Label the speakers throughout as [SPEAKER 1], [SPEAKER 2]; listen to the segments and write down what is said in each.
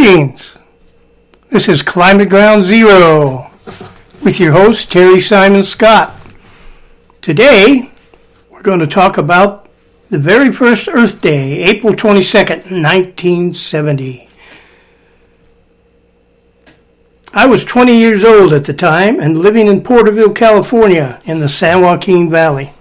[SPEAKER 1] Greetings. This is Climate Ground Zero with your host, Terry Simon Scott. Today, we're going to talk about the very first Earth Day, April 22nd, 1970. I was 20 years old at the time and living in Porterville, California, in the San Joaquin Valley.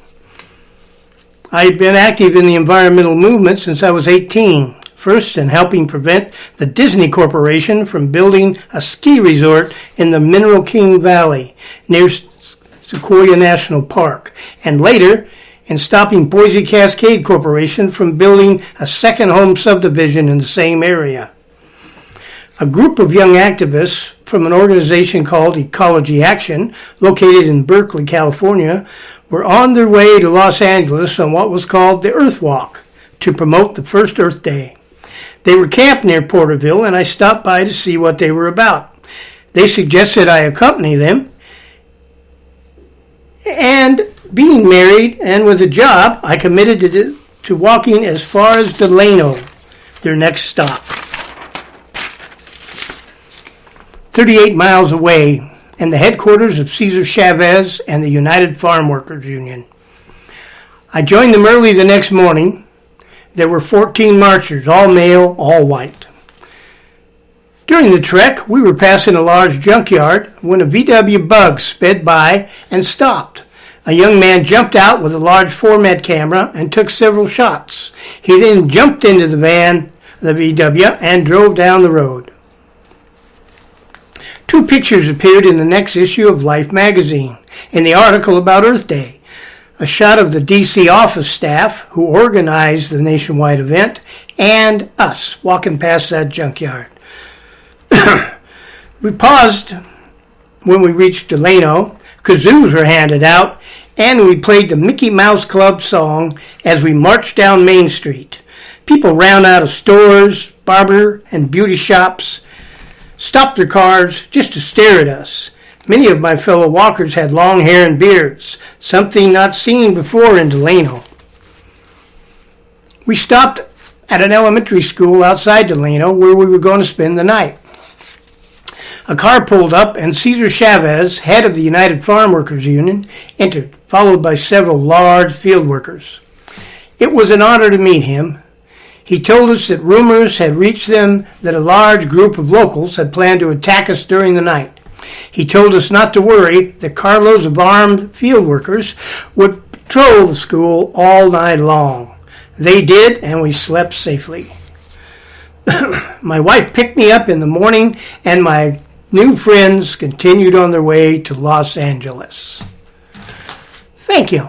[SPEAKER 1] I had been active in the environmental movement since I was 18. First, in helping prevent the Disney Corporation from building a ski resort in the Mineral King Valley near Sequoia National Park, and later in stopping Boise Cascade Corporation from building a second home subdivision in the same area. A group of young activists from an organization called Ecology Action, located in Berkeley, California, were on their way to Los Angeles on what was called the Earth Walk to promote the first Earth Day. They were camped near Porterville, and I stopped by to see what they were about. They suggested I accompany them, and being married and with a job, I committed to walking as far as Delano, their next stop. 38 miles away, and the headquarters of Cesar Chavez and the United Farm Workers Union. I joined them early the next morning. There were 14 marchers, all male, all white. During the trek, we were passing a large junkyard when a VW Bug sped by and stopped. A young man jumped out with a large format camera and took several shots. He then jumped into the van, the VW, and drove down the road. 2 pictures appeared in the next issue of Life magazine in the article about Earth Day. A shot of the D.C. office staff who organized the nationwide event, and us walking past that junkyard. We paused when we reached Delano. Kazoos were handed out, and we played the Mickey Mouse Club song as we marched down Main Street. People ran out of stores, barber, and beauty shops, stopped their cars just to stare at us. Many of my fellow walkers had long hair and beards, something not seen before in Delano. We stopped at an elementary school outside Delano where we were going to spend the night. A car pulled up and Cesar Chavez, head of the United Farm Workers Union, entered, followed by several large field workers. It was an honor to meet him. He told us that rumors had reached them that a large group of locals had planned to attack us during the night. He told us not to worry, that carloads of armed field workers would patrol the school all night long. They did, and we slept safely. My wife picked me up in the morning, and my new friends continued on their way to Los Angeles. Thank you.